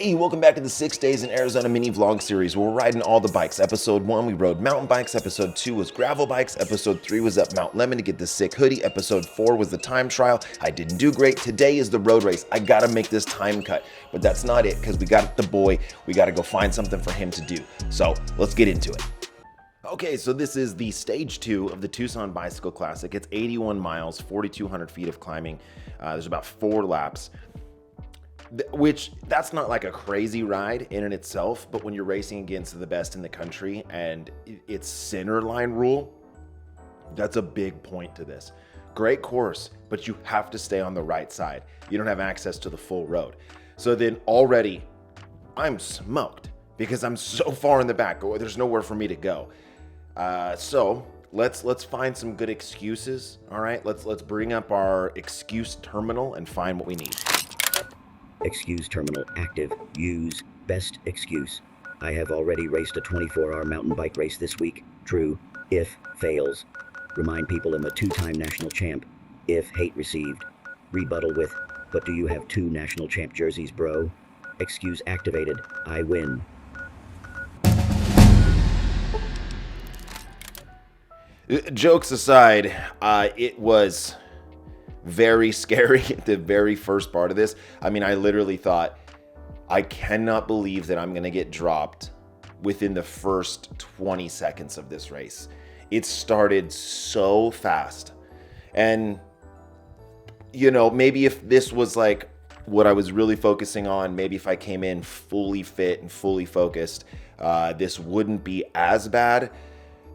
Hey, welcome back to the 6 Days in Arizona mini vlog series where we're riding all the bikes. Episode 1, we rode mountain bikes. Episode 2 was gravel bikes. Episode 3 was up Mount Lemon to get the sick hoodie. Episode 4 was the time trial. I didn't do great. Today is the road race. I gotta make this time cut, but that's not it because we got the boy. We gotta go find something for him to do. So let's get into it. Okay, so this is the stage 2 of the Tucson Bicycle Classic. It's 81 miles, 4,200 feet of climbing. There's about 4 laps. Which, that's not like a crazy ride in and itself, but when you're racing against the best in the country and it's center line rule, that's a big point to this. Great course, but you have to stay on the right side. You don't have access to the full road. So then already I'm smoked because I'm so far in the back. There's nowhere for me to go. So let's find some good excuses. All right, let's bring up our excuse terminal and find what we need. Excuse terminal active. Use best excuse. I have already raced a 24-hour mountain bike race this week. True. If fails. Remind people I'm a 2-time national champ. If hate received. Rebuttal with, but do you have 2 national champ jerseys, bro? Excuse activated. I win. Jokes aside, it was very scary at the very first part of this. I mean, I literally thought, I cannot believe that I'm going to get dropped within the first 20 seconds of this race. It started so fast. And, you know, maybe if this was like what I was really focusing on, maybe if I came in fully fit and fully focused, this wouldn't be as bad.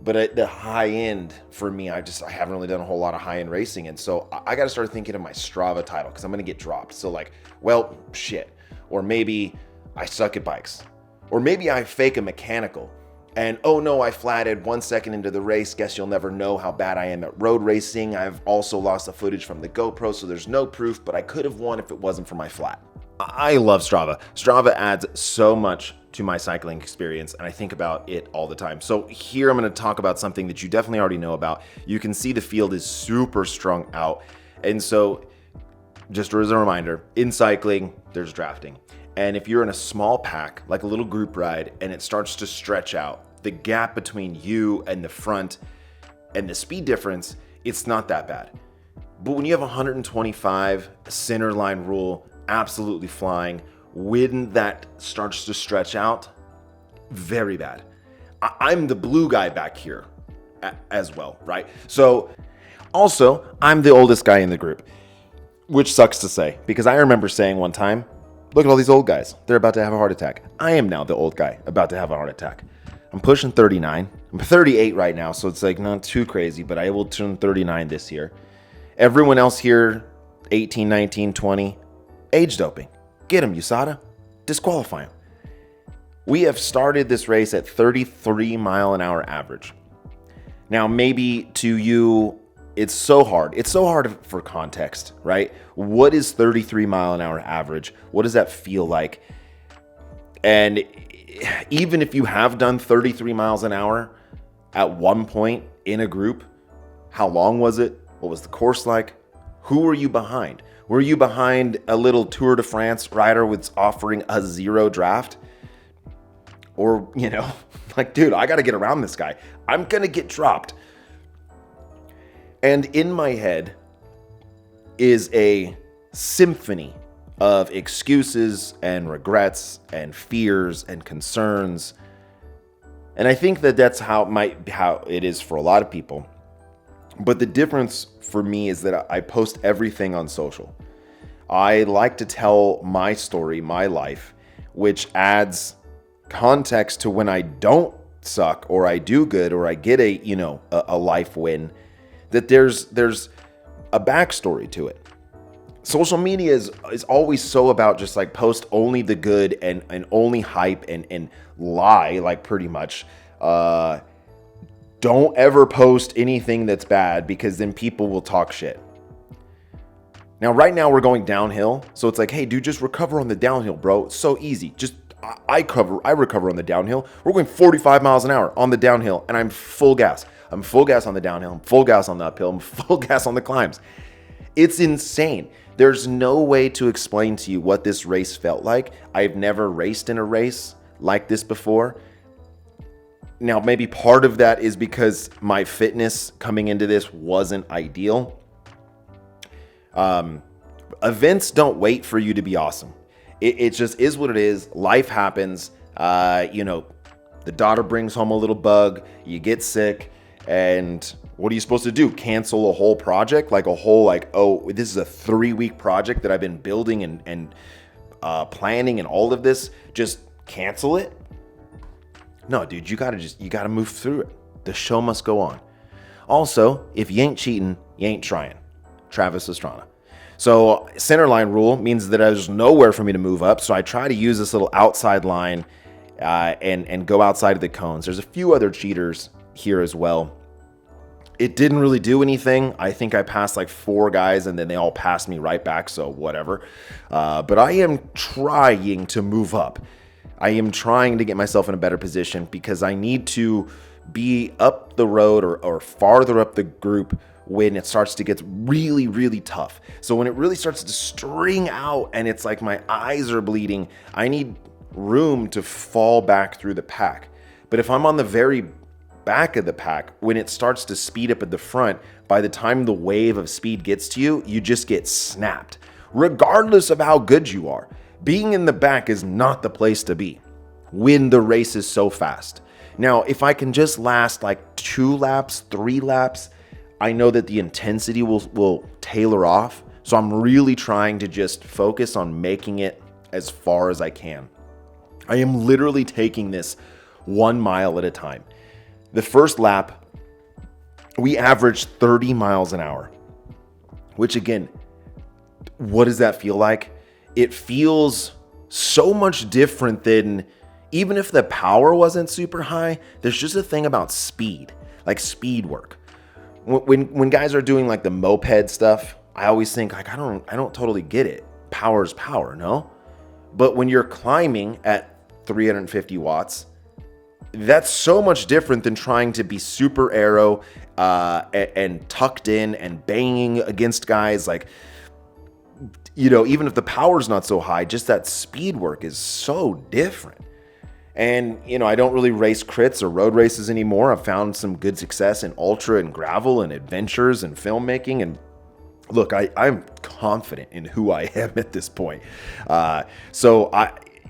But at the high end, for me, I haven't really done a whole lot of high-end racing. And so I got to start thinking of my Strava title because I'm going to get dropped. So like, well, shit. Or maybe I suck at bikes. Or maybe I fake a mechanical. And oh no, I flatted 1 second into the race. Guess you'll never know how bad I am at road racing. I've also lost the footage from the GoPro, so there's no proof, but I could have won if it wasn't for my flat. I love Strava. Strava adds so much to my cycling experience, and I think about it all the time. So here I'm going to talk about something that you definitely already know about. You can see the field is super strung out. And so just as a reminder, in cycling, there's drafting. And if you're in a small pack, like a little group ride, and it starts to stretch out, the gap between you and the front and the speed difference, it's not that bad. But when you have 125 center line rule, absolutely flying, when that starts to stretch out, very bad. I'm the blue guy back here as well, right? So also, I'm the oldest guy in the group, which sucks to say because I remember saying one time, look at all these old guys. They're about to have a heart attack. I am now the old guy about to have a heart attack. I'm pushing 39. I'm 38 right now, so it's like not too crazy, but I will turn 39 this year. Everyone else here, 18, 19, 20, age doping. Get him, USADA. Disqualify him. We have started this race at 33 mile an hour average. Now, maybe to you, it's so hard. It's so hard for context, right? What is 33 mile an hour average? What does that feel like? And even if you have done 33 miles an hour at one point in a group, how long was it? What was the course like? Who were you behind? Were you behind a little Tour de France rider with offering a 0 draft? Or, you know, like, dude, I got to get around this guy. I'm going to get dropped. And in my head is a symphony of excuses and regrets and fears and concerns. And I think that that's how it is for a lot of people. But the difference for me is that I post everything on social. I like to tell my story, my life, which adds context to when I don't suck or I do good or I get a life win, that there's a backstory to it. Social media is always so about just like post only the good and only hype and lie, like pretty much. Don't ever post anything that's bad because then people will talk shit. Now, right now we're going downhill. So it's like, hey, dude, just recover on the downhill, bro. It's so easy. I recover on the downhill. We're going 45 miles an hour on the downhill and I'm full gas. I'm full gas on the downhill. I'm full gas on the uphill. I'm full gas on the climbs. It's insane. There's no way to explain to you what this race felt like. I've never raced in a race like this before. Now, maybe part of that is because my fitness coming into this wasn't ideal. Events don't wait for you to be awesome. It just is what it is. Life happens. The daughter brings home a little bug. You get sick. And what are you supposed to do? Cancel a whole project? Like this is a 3-week project that I've been building and planning and all of this. Just cancel it? No, dude, you gotta move through it. The show must go on. Also, if you ain't cheating, you ain't trying. Travis Pastrana. So center line rule means that there's nowhere for me to move up. So I try to use this little outside line and go outside of the cones. There's a few other cheaters here as well. It didn't really do anything. I think I passed like 4 guys and then they all passed me right back. So whatever. But I am trying to move up. I am trying to get myself in a better position because I need to be up the road or farther up the group when it starts to get really, really tough. So when it really starts to string out and it's like my eyes are bleeding, I need room to fall back through the pack. But if I'm on the very back of the pack, when it starts to speed up at the front, by the time the wave of speed gets to you, you just get snapped. Regardless of how good you are, being in the back is not the place to be when the race is so fast. Now, if I can just last like 2 laps, 3 laps, I know that the intensity will tailor off. So I'm really trying to just focus on making it as far as I can. I am literally taking this 1 mile at a time. The first lap, we averaged 30 miles an hour, which again, what does that feel like? It feels so much different than, even if the power wasn't super high, there's just a thing about speed, like speed work. When guys are doing like the moped stuff, I always think like, I don't totally get it. Power's power, no? But when you're climbing at 350 watts, that's so much different than trying to be super aero and tucked in and banging against guys. Like, even if the power's not so high, just that speed work is so different. And, I don't really race crits or road races anymore. I've found some good success in ultra and gravel and adventures and filmmaking. And look, I'm confident in who I am at this point.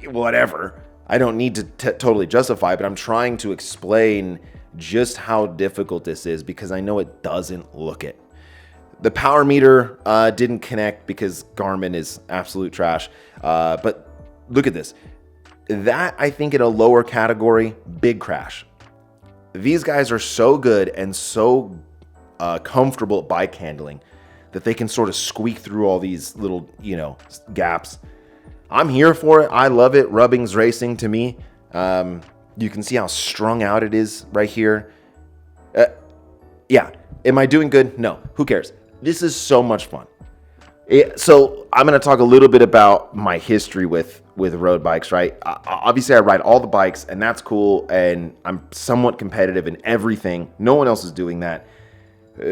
Whatever. I don't need to totally justify, but I'm trying to explain just how difficult this is because I know it doesn't look it. The power meter didn't connect because Garmin is absolute trash. But look at this. That, I think, in a lower category, big crash. These guys are so good and so comfortable at bike handling that they can sort of squeak through all these little, gaps. I'm here for it. I love it. Rubbing's racing to me. You can see how strung out it is right here. Yeah. Am I doing good? No. Who cares? This is so much fun. So I'm going to talk a little bit about my history with road bikes, right? Obviously, I ride all the bikes, and that's cool, and I'm somewhat competitive in everything. No one else is doing that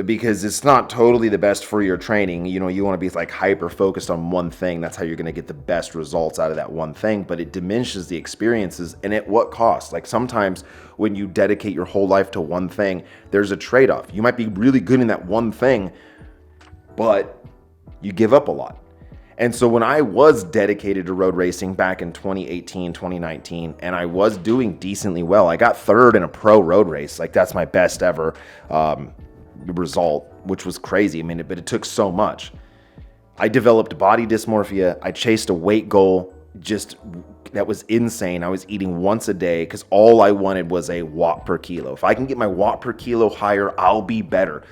because it's not totally the best for your training. You want to be like hyper focused on one thing. That's how you're going to get the best results out of that one thing, but it diminishes the experiences, and at what cost? Like sometimes when you dedicate your whole life to one thing, there's a trade-off. You might be really good in that one thing, but you give up a lot. And so when I was dedicated to road racing back in 2018, 2019, and I was doing decently well, I got 3rd in a pro road race. Like that's my best ever result, which was crazy. But it took so much. I developed body dysmorphia. I chased a weight goal that was insane. I was eating once a day because all I wanted was a watt per kilo. If I can get my watt per kilo higher, I'll be better.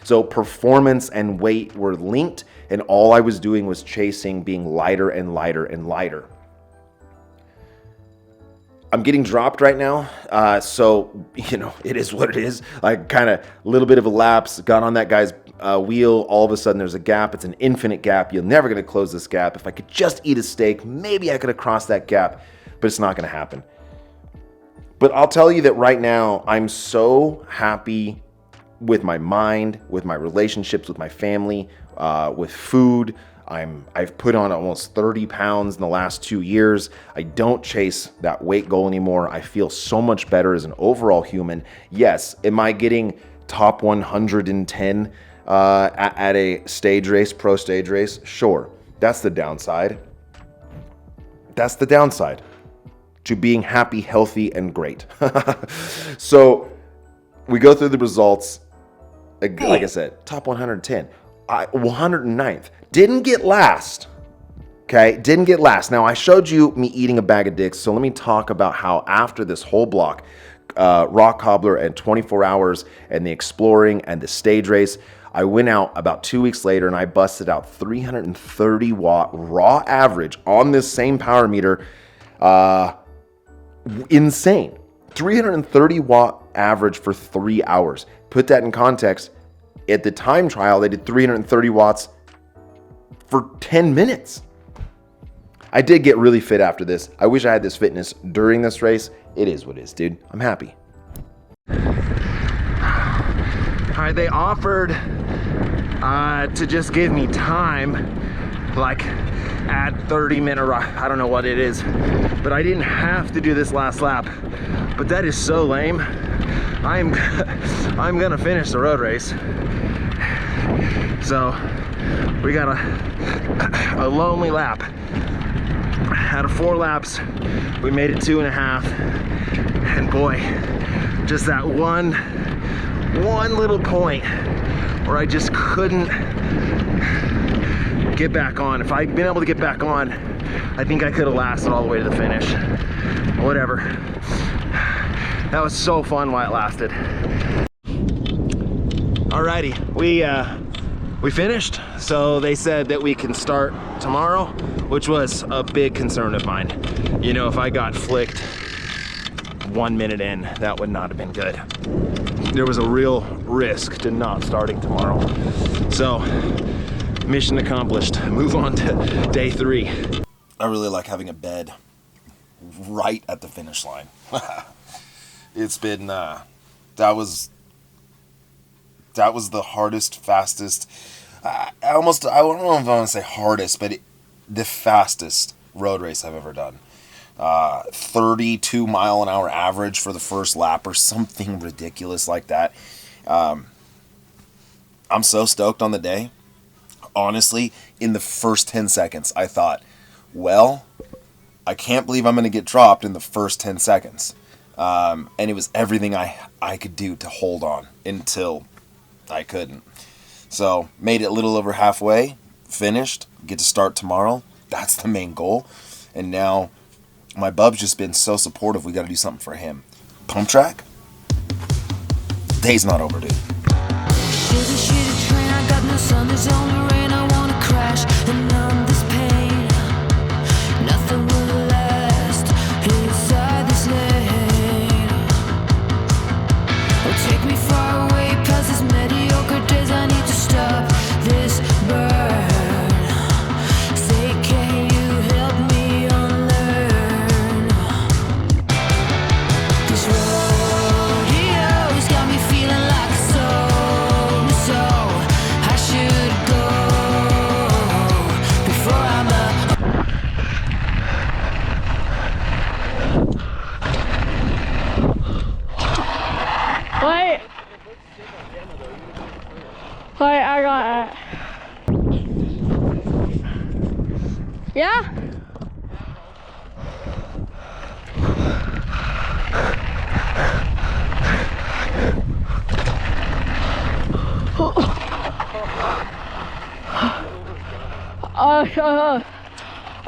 So performance and weight were linked, and all I was doing was chasing being lighter and lighter and lighter. I'm getting dropped right now, so it is what it is. Like kind of a little bit of a lapse, got on that guy's wheel, all of a sudden there's a gap. It's an infinite gap. You're never going to close this gap. If I could just eat a steak, maybe I could have crossed that gap, but it's not going to happen. But I'll tell you that right now, I'm so happy with my mind, with my relationships, with my family, with food. I've put on almost 30 pounds in the last 2 years. I don't chase that weight goal anymore. I feel so much better as an overall human. Yes, am I getting top 110 at a stage race, pro stage race? Sure, that's the downside. That's the downside to being happy, healthy, and great. So we go through the results. Like I said, top 110. 109th. Didn't get last. Okay, didn't get last. Now, I showed you me eating a bag of dicks, so let me talk about how after this whole block, rock cobbler and 24 hours and the exploring and the stage race, I went out about 2 weeks later and I busted out 330 watt raw average on this same power meter. Insane. 330 watt average for 3 hours. Put that in context. At the time trial, they did 330 watts for 10 minutes. I did get really fit after this. I wish I had this fitness during this race. It is what it is, dude. I'm happy. All right, they offered to just give me time, like add 30-minute rock. I don't know what it is, but I didn't have to do this last lap. But that is so lame. I'm gonna finish the road race. So we got a lonely lap. Out of 4 laps, we made it 2.5. And boy, just that one little point where I just couldn't get back on. If I'd been able to get back on, I think I could have lasted all the way to the finish. Whatever. That was so fun while it lasted. Alrighty, we finished. So they said that we can start tomorrow, which was a big concern of mine. You know, if I got flicked 1 minute in, that would not have been good. There was a real risk to not starting tomorrow. So, mission accomplished. Move on to day 3. I really like having a bed right at the finish line. It's been, that was the hardest, fastest, I don't know if I want to say hardest, but the fastest road race I've ever done. 32 mile an hour average for the first lap or something ridiculous like that. I'm so stoked on the day. Honestly, in the first 10 seconds, I thought, well, I can't believe I'm going to get dropped in the first 10 seconds. And it was everything I could do to hold on until I couldn't. So, made it a little over halfway, finished, get to start tomorrow. That's the main goal. And now, my bub's just been so supportive, we got to do something for him. Pump track? Day's not over, dude. Wait, I got it. Yeah?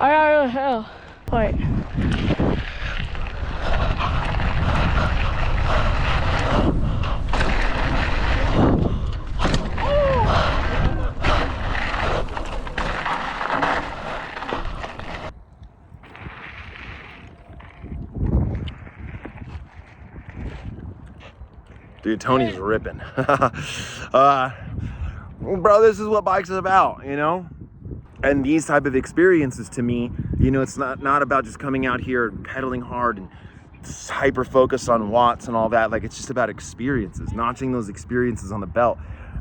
I got the hill. Wait. Dude, Tony's ripping. Bro, this is what bikes is about, you know? And these type of experiences to me, you know, it's not about just coming out here and pedaling hard and hyper focused on watts and all that. Like, it's just about experiences, notching those experiences on the belt.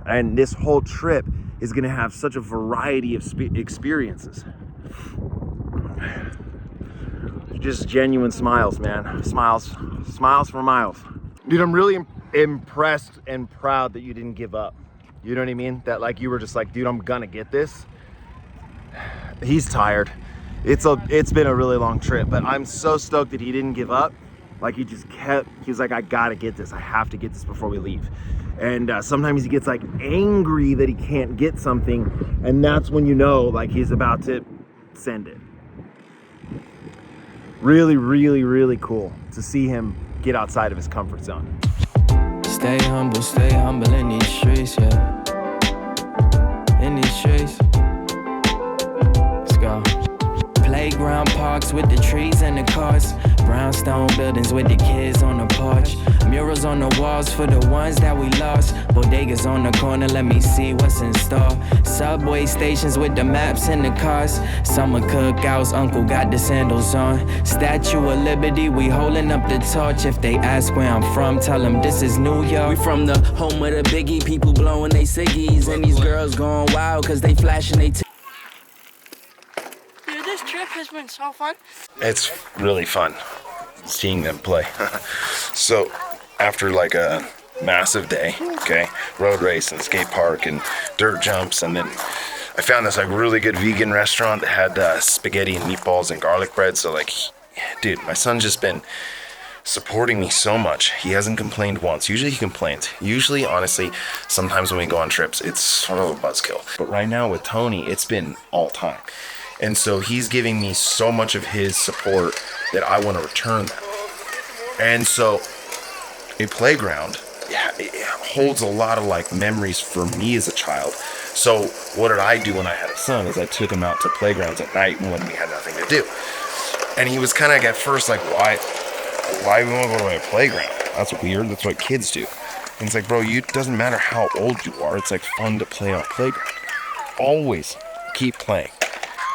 And this whole trip is gonna have such a variety of experiences. Just genuine smiles, man. Smiles for miles. Dude, I'm really impressed and proud that you didn't give up. You know what I mean? That like you were just like, dude, I'm gonna get this. He's tired. It's been a really long trip, but I'm so stoked that he didn't give up. Like he was like, I gotta get this. I have to get this before we leave. And sometimes he gets like angry that he can't get something, and that's when you know like he's about to send it. Really, really, really cool to see him get outside of his comfort zone. Stay humble in these streets, yeah. In these streets. Let's go. Playground parks with the trees and the cars. Brownstone buildings with the kids on the porch. Murals on the walls for the ones that we lost. Bodegas on the corner, let me see what's in store. Subway stations with the maps in the cars. Summer cookouts, uncle got the sandals on. Statue of Liberty, we holding up the torch. If they ask where I'm from, tell them this is New York. We from the home of the biggie, people blowing they ciggies. And these girls going wild cause they flashing they Dude, this trip has been so fun. It's really fun seeing them play. So after like a massive day, okay, road race and skate park and dirt jumps, and then I found this like really good vegan restaurant that had spaghetti and meatballs and garlic bread. So like, dude, my son's just been supporting me so much. He hasn't complained once. Usually he complains. Usually, honestly, sometimes when we go on trips, it's sort of a buzzkill. But right now with Tony, it's been all time. And so he's giving me so much of his support that I want to return that. And so a playground, yeah, it holds a lot of like memories for me as a child. So what did I do when I had a son is I took him out to playgrounds at night when we had nothing to do. And he was kind of like at first like, why we want to go to a playground? That's weird. That's what kids do. And it's like, bro, it doesn't matter how old you are. It's like fun to play on a playground. Always keep playing.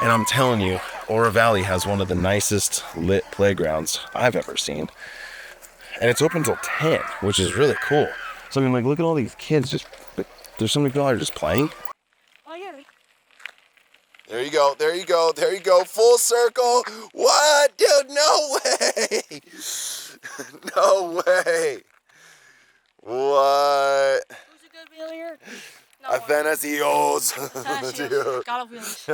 And I'm telling you, Oro Valley has one of the nicest lit playgrounds I've ever seen. And it's open till 10, which is really cool. So I mean, like, look at all these kids there's so many people out here just playing. Oh, yeah. There you go, full circle. What, dude, no way. No way. What? Who's a good wheeler? No. Athanasios. Got a wheelies.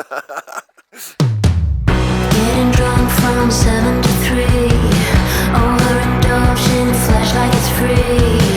Getting drunk from 7 to 3. Overindulging, flash like it's free.